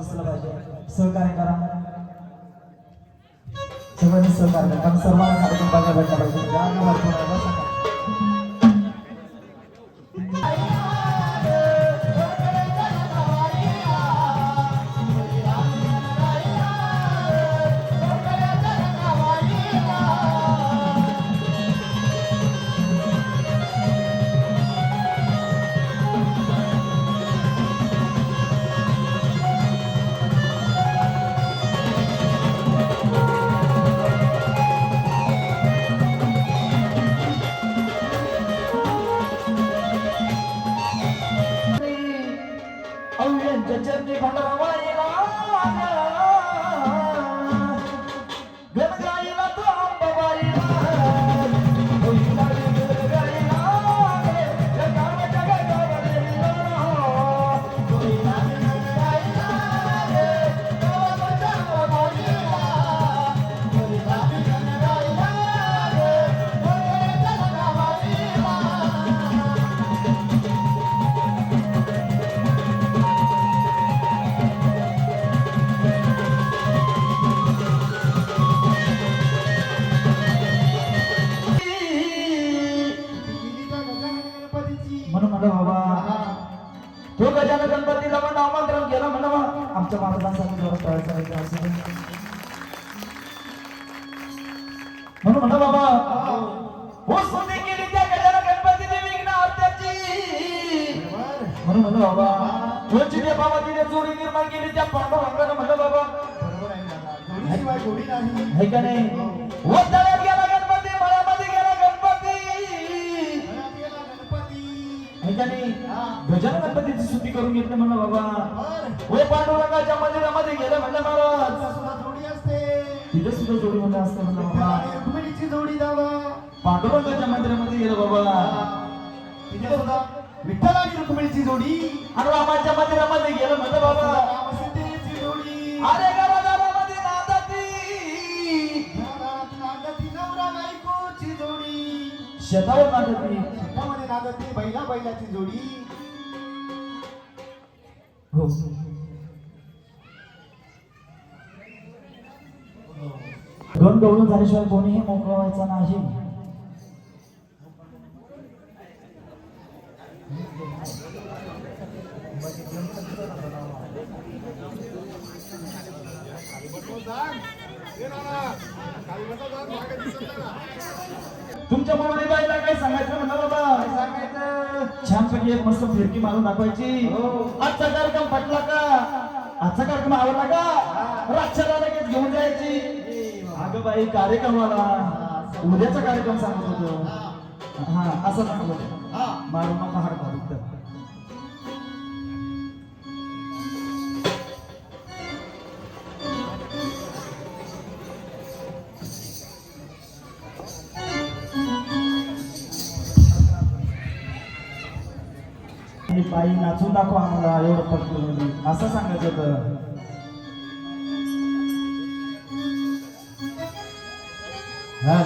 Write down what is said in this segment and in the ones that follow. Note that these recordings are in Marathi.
दिसलं पाहिजे. सहकार्य करा, सगळ्यांनी सहकार्य करा, कारण सर्वांना कार्यक्रम बघायला भेटला पाहिजे. गाणं भरपूर चरणी भंडारावाईला गणगाईला तो अंबाबाईला होईला गणगाईला जगाव जगावलेला होईला गणगाईला जगाव जगावलेला होईला गणगाईला म्हणून म्हणलं बाबा तो गजानन गणपतीला पण आमंत्रण केलं म्हणलं आमच्या महाराजांसाठी जोरात तयार करायचं असेल म्हणून म्हणलं बाबा हो स्तुती केली त्या गजानन गणपतीची विघ्न हरत्याची म्हणून म्हणलं बाबा तुझी त्या बाबा तिने जोडी निर्माण केली त्या पांडुरंगानं म्हणलं बाबा है का नाही हो तळ्यात गेला गणपती मळ्यामध्ये गेला गणपती है का नाही गजानन गणपतीची स्तुती करून घेतली म्हणलं बाबा हो पांडुरंगाच्या मंदिरामध्ये गेलं म्हणलं महाराज तिथे सुद्धा जोडी म्हणलं असतं म्हणलं बाबा रुक्मिणीची जोडी दादा पांडुरंगाच्या मंदिरामध्ये गेलं बाबा तिथे सुद्धा विठ्ठल आणि रुक्मिणीची जोडी आणि रामाच्या मंदिरामध्ये गेलं म्हणलं बाबा रामसीतेची जोडी अरे घराघरामध्ये नांदती नवरा बायकोची जोडी शेतावर नांदती शेतामध्ये नांदती बैला बैलाची जोडी हो दोन गवळून झाल्याशिवाय कोणीही मोकळं व्हायचं नाही तुमच्या मनाने बाईला काय सांगायचं म्हणलं बाबा सांगायचं छानपैकी एक मस्त फिरकी मारून दाखवायची आजचा कार्यक्रम पटला का आजचा कार्यक्रम आवडला का रातच्याला लगेच घेऊन जायची अगं बाई कार्यक्रमाला उद्याचा कार्यक्रम सांगत होतो हा असं सांगत होतो मारून नका हाड पाडू बाई नाचून दाखवा आम्हाला एवढं पटकन असं सांगायचं होतं हा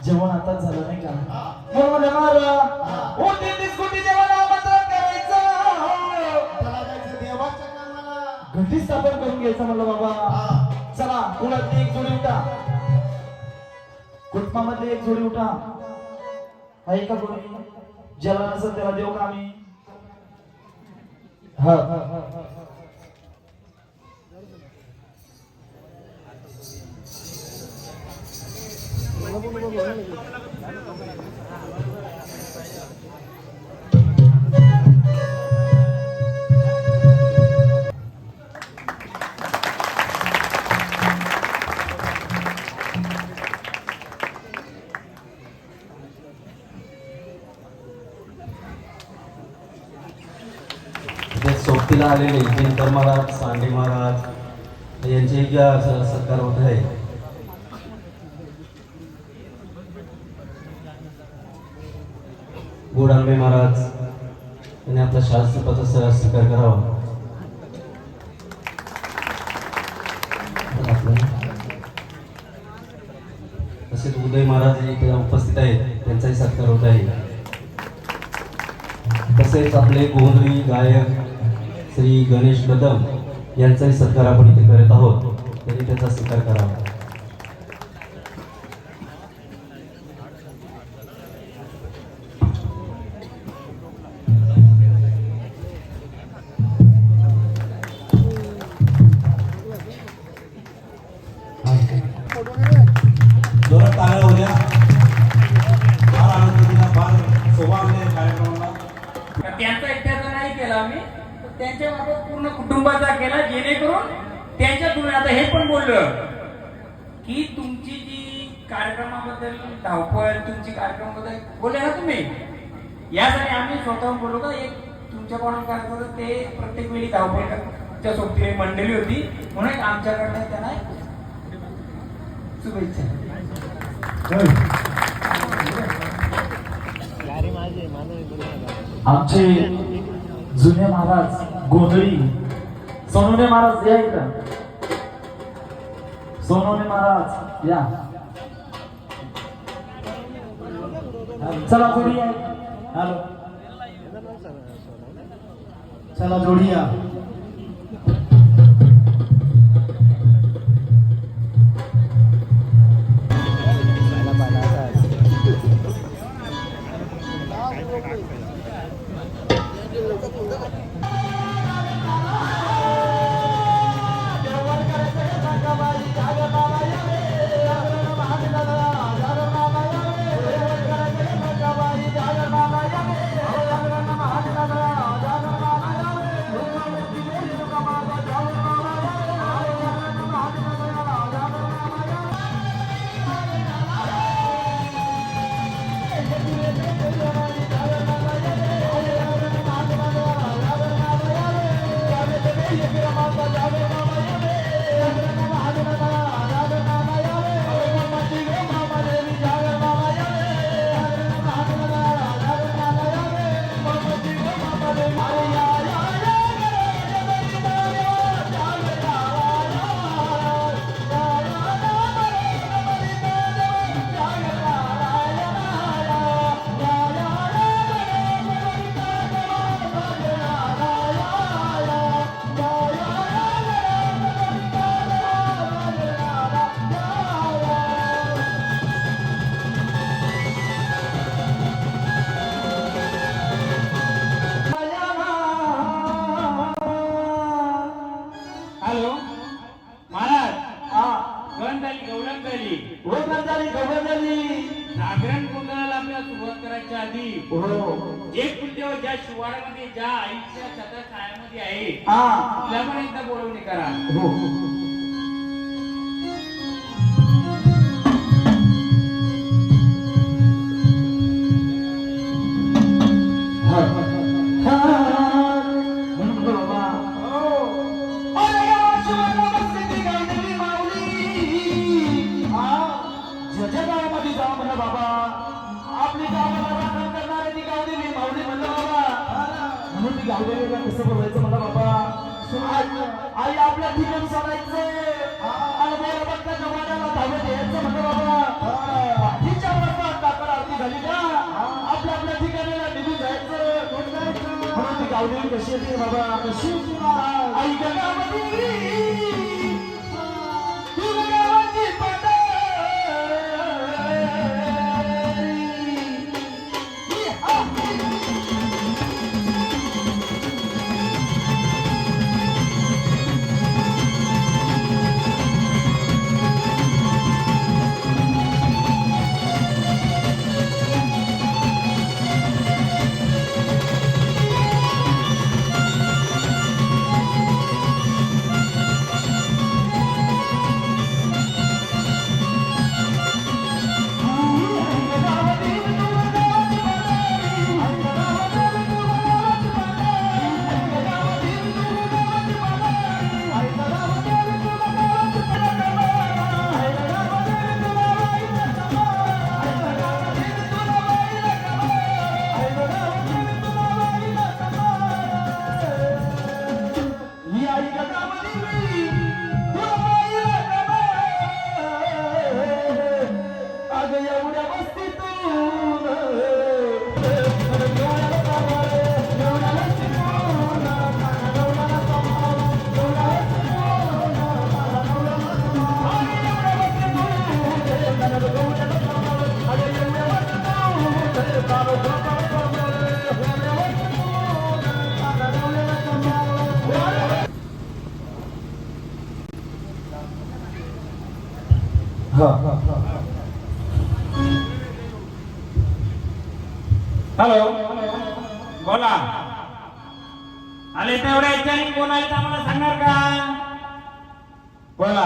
जेवण आताच झालं नाही का म्हणून महाराज ओ 33 कोटी देवाला आमंत्रण करायचं देवाच्या कामाला घटी स्थापन करून घ्यायचं म्हणलं बाबा चला कुणातली एक जोडी उठा कुटुंबामधली एक जोडी उठा आहे का कोणी ज्याला नसेल त्याला देऊ का आम्ही हा उपस्थितीला आलेले दिनकर महाराज, सांडे महाराज यांचे सत्कार होत आहे. गोडांबे महाराज यांनी आपला शास्त्रपदाचा स्वीकार करावा. तसेच उदय महाराज इथे उपस्थित आहेत, त्यांचाही सत्कार होत आहे. तसेच आपले गोंधळी गायक श्री गणेश कदम यांचाही सत्कार आपण इथे करत आहोत, त्यांनी त्याचा स्वीकार करावा. जोरात टाळ्या होत्या. फार आनंद दिला, फार शोभा आणली कार्यक्रमाला. त्यांचा एकट्याचा नाही केला आम्ही, त्यांच्या बाबत पूर्ण कुटुंबाचा केला, जेणेकरून त्यांच्या तुम्ही आता हे पण बोललं की तुमची जी कार्यक्रमाबद्दल धावपळ, तुमची कार्यक्रमाबद्दल बोलले ना तुम्ही, यासाठी आम्ही स्वतःहून बोललो का एक तुमच्या कोणाला काय करतो ते प्रत्येक वेळी धावपळच्या सोबती मंडळी होती, म्हणून आमच्याकडनं त्यांना शुभेच्छा. आमचे जुने महाराज गोंधळी सोनवणे महाराज या इकडं. सोनवणे महाराज या. चला जोडी या. हॅलो चला जोडी या. हॅलो महाराज, गण झाली, गौरव झाली, वगैरे झाली खबर झाली. जागरण गोंधळाला आपल्याला सुरुवात करायच्या आधी हो जे कुलदेव ज्या शिवारामध्ये ज्या आईच्या छता छायामध्ये आहे हा तिला पण एकदा बोलवणी करा. हो बाबा आपली गावाला राखण करणारे ती गावदेवी माऊली म्हणलं बाबा, म्हणून ती गावदेवीला कसं बोलायचं म्हणलं बाबा. आई आपल्या ठिकाणी सोडायचं आणि मला बघता जमान्याला धावत यायचं म्हणलं बाबा. पाठीच्या वरनं काकड आरती झाली का आपल्या आपल्या ठिकाणीला निघून जायचं. म्हणून ती गावदेवी कशी येते बाबा, कशी आई गंगावती तू गावाची पाट हॅलो बोला. आले तेवढ्या याच्याने कोण आले तर आम्हाला सांगणार का? बोला.